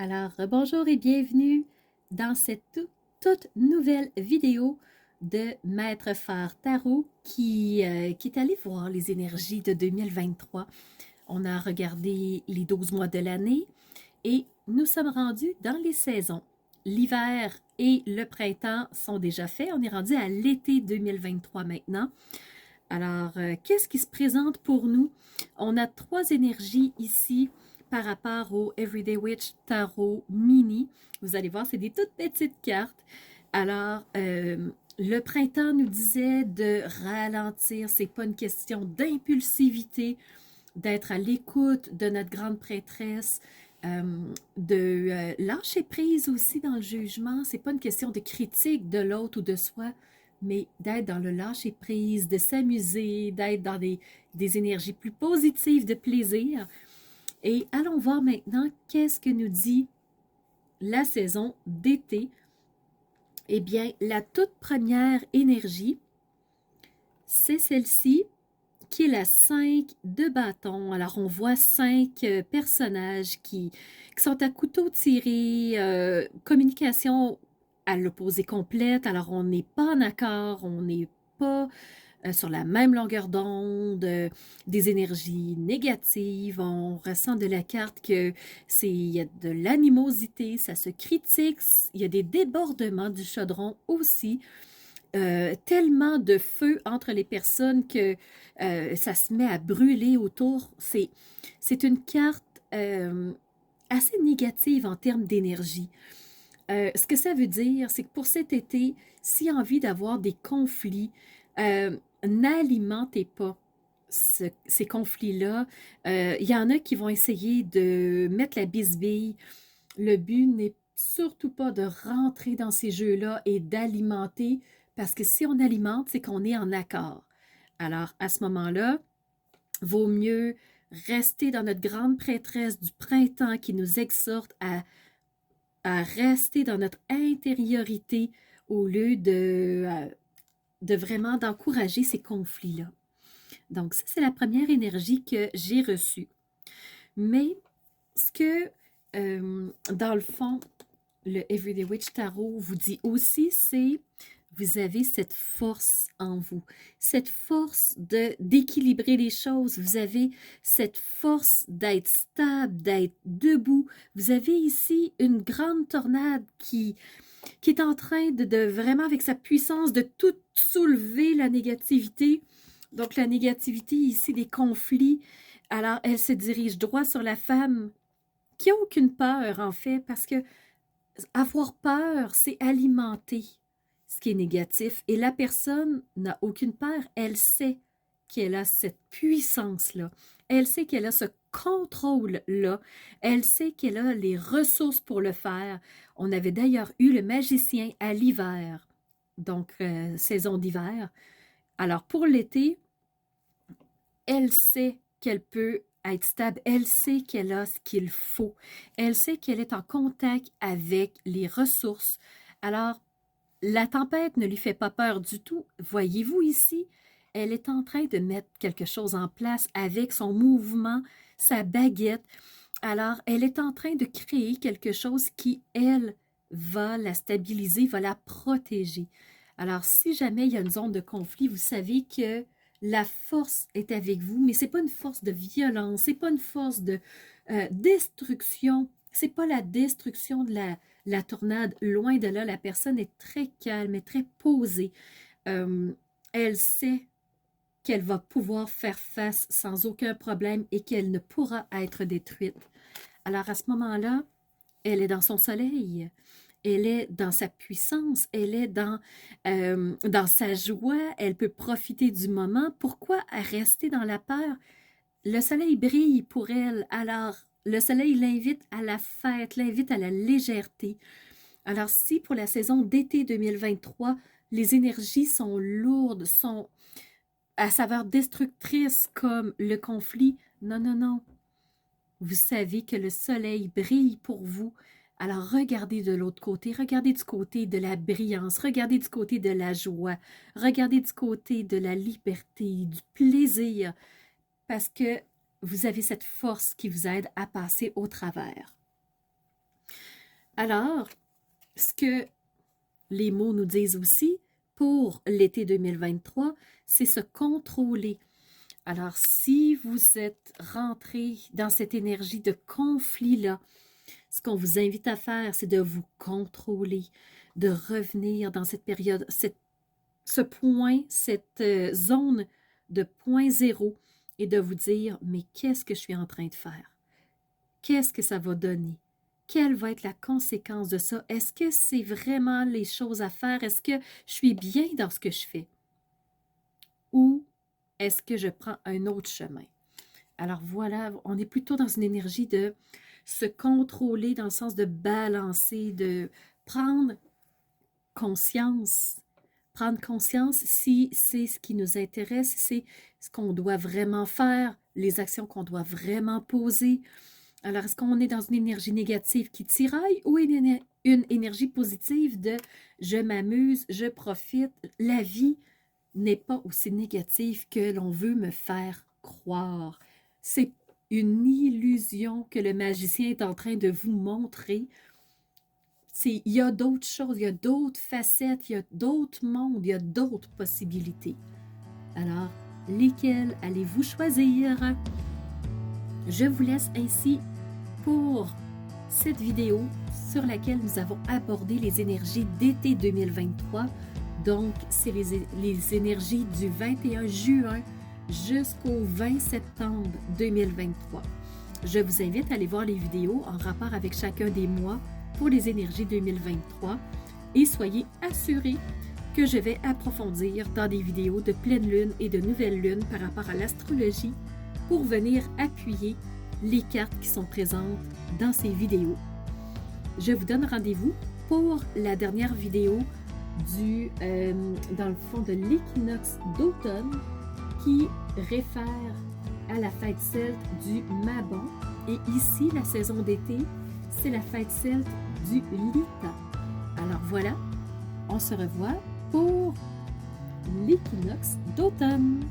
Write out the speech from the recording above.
Alors, bonjour et bienvenue dans cette toute nouvelle vidéo de Maître Phare Tarot qui est allé voir les énergies de 2023. On a regardé les 12 mois de l'année et nous sommes rendus dans les saisons. L'hiver et le printemps sont déjà faits. On est rendu à l'été 2023 maintenant. Alors, qu'est-ce qui se présente pour nous? On a trois énergies ici par rapport au Everyday Witch Tarot Mini. Vous allez voir, c'est des toutes petites cartes. Alors, le printemps nous disait de ralentir. C'est pas une question d'impulsivité, d'être à l'écoute de notre grande prêtresse, de lâcher prise aussi dans le jugement. C'est pas une question de critique de l'autre ou de soi, mais d'être dans le lâcher prise, de s'amuser, d'être dans des énergies plus positives de plaisir. Et allons voir maintenant qu'est-ce que nous dit la saison d'été. Eh bien, la toute première énergie, c'est celle-ci, qui est la 5 de bâton. Alors, on voit 5 personnages qui sont à couteau tiré, communication à l'opposé complète. Alors, on n'est pas en accord, on n'est pas sur la même longueur d'onde, des énergies négatives. On ressent de la carte que il y a de l'animosité, ça se critique, il y a des débordements du chaudron aussi. Tellement de feu entre les personnes que ça se met à brûler autour. C'est une carte assez négative en termes d'énergie. Ce que ça veut dire, c'est que pour cet été, si envie d'avoir des conflits, n'alimentez pas ces conflits-là. Il y en a qui vont essayer de mettre la bisbille. Le but n'est surtout pas de rentrer dans ces jeux-là et d'alimenter, parce que si on alimente, c'est qu'on est en accord. Alors, à ce moment-là, vaut mieux rester dans notre grande prêtresse du printemps qui nous exhorte à rester dans notre intériorité au lieu de vraiment d'encourager ces conflits-là. Donc, ça, c'est la première énergie que j'ai reçue. Mais ce que, dans le fond, le Everyday Witch Tarot vous dit aussi, c'est vous avez cette force en vous, cette force d'équilibrer les choses, vous avez cette force d'être stable, d'être debout. Vous avez ici une grande tornade qui est en train de vraiment, avec sa puissance, de tout soulever la négativité. Donc la négativité ici, des conflits. Alors elle se dirige droit sur la femme qui a aucune peur en fait, parce que avoir peur, c'est alimenter ce qui est négatif. Et la personne n'a aucune peur. Elle sait qu'elle a cette puissance-là. Elle sait qu'elle a ce contrôle-là. Elle sait qu'elle a les ressources pour le faire. On avait d'ailleurs eu le magicien à l'hiver, donc saison d'hiver. Alors pour l'été, elle sait qu'elle peut être stable, elle sait qu'elle a ce qu'il faut, elle sait qu'elle est en contact avec les ressources. Alors, la tempête ne lui fait pas peur du tout. Voyez-vous ici, elle est en train de mettre quelque chose en place avec son mouvement, sa baguette. Alors, elle est en train de créer quelque chose qui, elle, va la stabiliser, va la protéger. Alors, si jamais il y a une zone de conflit, vous savez que la force est avec vous, mais c'est pas une force de violence, c'est pas une force de destruction, c'est pas la destruction de la tornade. Loin de là, la personne est très calme, est très posée. Euh, Elle sait qu'elle va pouvoir faire face sans aucun problème et qu'elle ne pourra être détruite. Alors à ce moment-là, elle est dans son soleil, elle est dans sa puissance, elle est dans sa joie, elle peut profiter du moment. Pourquoi rester dans la peur? Le soleil brille pour elle, alors le soleil l'invite à la fête, l'invite à la légèreté. Alors si pour la saison d'été 2023, les énergies sont lourdes, sont à saveur destructrice comme le conflit, non, non, non. Vous savez que le soleil brille pour vous. Alors regardez de l'autre côté, regardez du côté de la brillance, regardez du côté de la joie, regardez du côté de la liberté, du plaisir, parce que vous avez cette force qui vous aide à passer au travers. Alors, ce que les mots nous disent aussi pour l'été 2023, c'est se contrôler. Alors, si vous êtes rentré dans cette énergie de conflit-là, ce qu'on vous invite à faire, c'est de vous contrôler, de revenir dans cette période, ce point, cette zone de point zéro et de vous dire, mais qu'est-ce que je suis en train de faire? Qu'est-ce que ça va donner? Quelle va être la conséquence de ça? Est-ce que c'est vraiment les choses à faire? Est-ce que je suis bien dans ce que je fais? Ou est-ce que je prends un autre chemin? Alors voilà, on est plutôt dans une énergie de se contrôler dans le sens de balancer, de prendre conscience. Prendre conscience si c'est ce qui nous intéresse, si c'est ce qu'on doit vraiment faire, les actions qu'on doit vraiment poser. Alors, est-ce qu'on est dans une énergie négative qui tiraille ou une énergie positive de je m'amuse, je profite, la vie n'est pas aussi négative que l'on veut me faire croire. C'est une illusion que le magicien est en train de vous montrer. Il y a d'autres choses, il y a d'autres facettes, il y a d'autres mondes, il y a d'autres possibilités. Alors, lesquelles allez-vous choisir? Je vous laisse ainsi pour cette vidéo sur laquelle nous avons abordé les énergies d'été 2023. Donc, c'est les énergies du 21 juin jusqu'au 20 septembre 2023. Je vous invite à aller voir les vidéos en rapport avec chacun des mois pour les énergies 2023 et soyez assurés que je vais approfondir dans des vidéos de pleine lune et de nouvelle lune par rapport à l'astrologie pour venir appuyer les cartes qui sont présentes dans ces vidéos. Je vous donne rendez-vous pour la dernière vidéo dans le fond de l'équinoxe d'automne qui réfère à la fête celte du Mabon. Et ici, la saison d'été, c'est la fête celte du Lita. Alors voilà, on se revoit pour l'équinoxe d'automne.